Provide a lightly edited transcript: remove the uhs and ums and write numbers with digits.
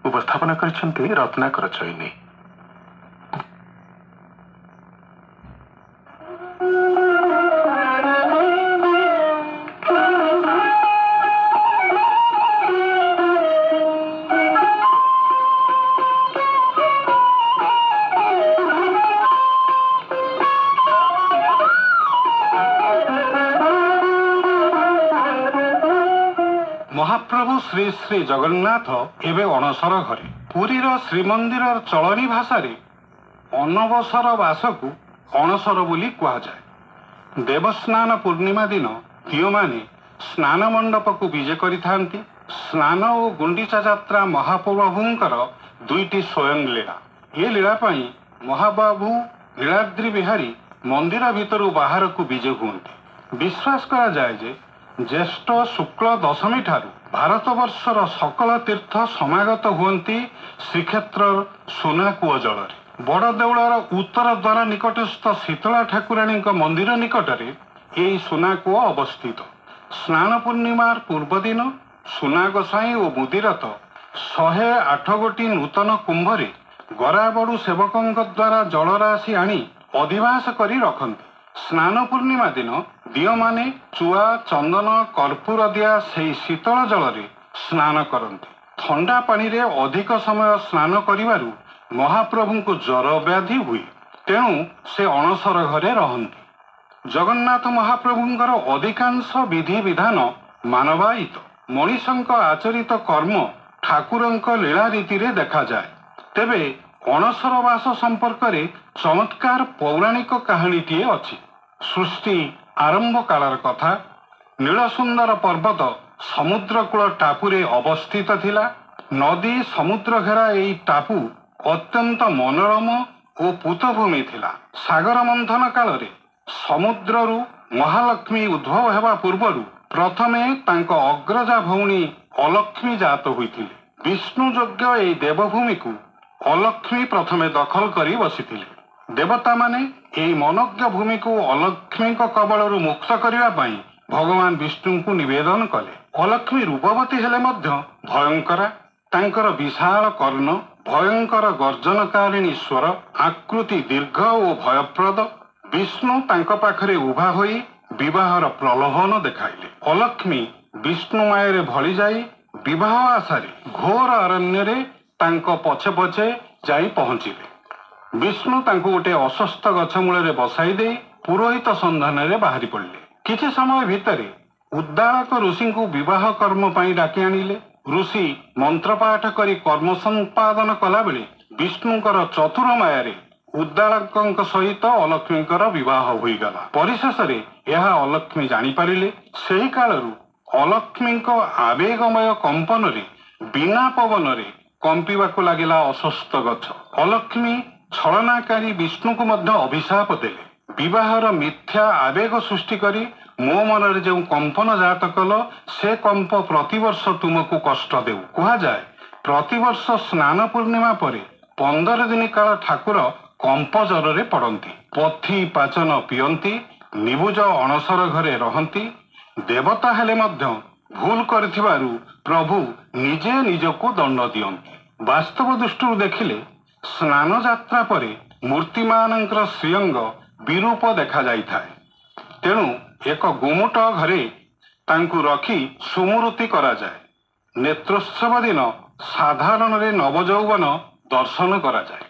ଉପସ୍ଥାପନ କରିଛନ୍ତି ରତ୍ନାକର ଚଇନି। महाप्रभु श्री श्री जगन्नाथ एवं अणसर घरे पुरीर श्रीमंदिर चलनी भाषा अनवसर बास को अणसर बोली कहुए। देवस्नान पूर्णिमा दिन दियो माने स्नान मंडप को विजे करिथांती। स्नान और गुंडीचा यात्रा महाप्रभुंकर दुईटी स्वयं लीला। ये लीला पाई महाबाबू नीलाद्री बिहारी मंदिर भितर बाहर को विजे हुंती। विश्वास करा जाए जे ज्येष्ठ शुक्ल दशमी ठारू भारतवर्षर सकल तीर्थ समागत हुंती श्रीक्षेत्र सुनाकूआ जल बड़ देउलर उत्तर द्वार निकटस्थ शीतला ठाकुराणी मंदिर निकटरे यही सुनाकूआ अवस्थित। स्नान पूर्णिमार पूर्व दिन सुना गोसाई और मुदिरत 108 गोटी नूतन कुंभरे गराबड़ू सेवकों द्वारा जलराशि आनी अधिवास करी रखती। स्नान पूर्णिमा दिन दियो माने चुआ चंदन कर्पूर दिया से शीतल जल स्नान करते। ठंडा पानी रे अधिक समय स्नान करिवारु महाप्रभु को ज्वर व्याधि हुए, तेणु से अणसर घरे रहती। जगन्नाथ महाप्रभुंकर अधिकांश विधि विधान मानवायित। मनीषंक आचरित कर्म ठाकुरंक लीला रीति रे देखा जाए। तेबे अणसरवास संपर्क रे चमत्कार पौराणिक कहानीटीए अछि। सृष्टि आरंभ कालर कथा। नीलसुंदर पर्वत समुद्रकूल टापुरे अवस्थित थिला। नदी समुद्र घेरा एई टापू अत्यंत मनोरम और पूतभूमि थिला। सागर मंथन काल रे समुद्ररू महालक्ष्मी उद्भव हेबा पूर्वरु प्रथमे तांको अग्रजा भौणी अलक्ष्मी जात होइथिले। विष्णु यज्ञ एई देवभूमि को अलक्ष्मी प्रथमे दखल करी बसिथिले। देवता माने एई मनोज्ञ भूमि को अलक्ष्मी कबलरू मुक्त करिवा पई भगवान विष्णु को निवेदन कले। अलक्ष्मी रूपवती हेले मध्य भयंकरा। तांकर विशाल कर्ण, भयंकर गर्जनकारिणी स्वर, आकृति दीर्घ और भयप्रद। विष्णु तांको पाखरे उभा होई विवाहर प्रलोभन देखाइले। अलक्ष्मी विष्णु मायरे भली जाई विवाह आशारे घोर अरण्य रे तांको पछे पछे जाई पहुंचिले। विष्णु तांको गोटे अश्वस्थ गछ मूल बसाई दे पुरोहित संधान रे बाहरी पड़े। किछि समय भितरे उद्दालक ऋषि को विवाह कर्म पई डाकी आनिले। ऋषि मंत्रपाठ करी कर्म संपादन कला बेले विष्णुकर चतुर मायारे उद्दालक सहित अलक्ष्मीकर विवाह होईगला। परिशेष रे यह अलक्ष्मी जानी पारिले। सेही कालरू अलक्ष्मी आवेगमय कंपन रे बिना पवन रे कंपिबाकु लागिला अश्वस्थ गछ। अलक्ष्मी छलनाकारी विष्णु को मध्य अभिशाप देले। विवाहर मिथ्या आवेग सृष्टि करी मो मन जो कंपन जात कल से कंप प्रतिवर्ष तुमको कष्ट देउ। कहा जाए प्रतिवर्ष स्नान पूर्णिमा परे 15 दिन काल ठाकुर कंप जर पड़ती। पथी पाचन पियंती, निबुज अणसर घरे रहंती। देवता हेले मध्य भूल करिथिबारु प्रभु निजे निजको दंड दियंती। वास्तव दृष्टि देखिले स्नान यात्रा परे मूर्तिमानंकर श्रीअंग विरूप देखा जाई थाए। तेणु एक गुमुट घरे तांकु रखी सुमूर्ति करा जाए। नेत्रोत्सव दिन साधारण रे नवजौवन दर्शन करा जाए।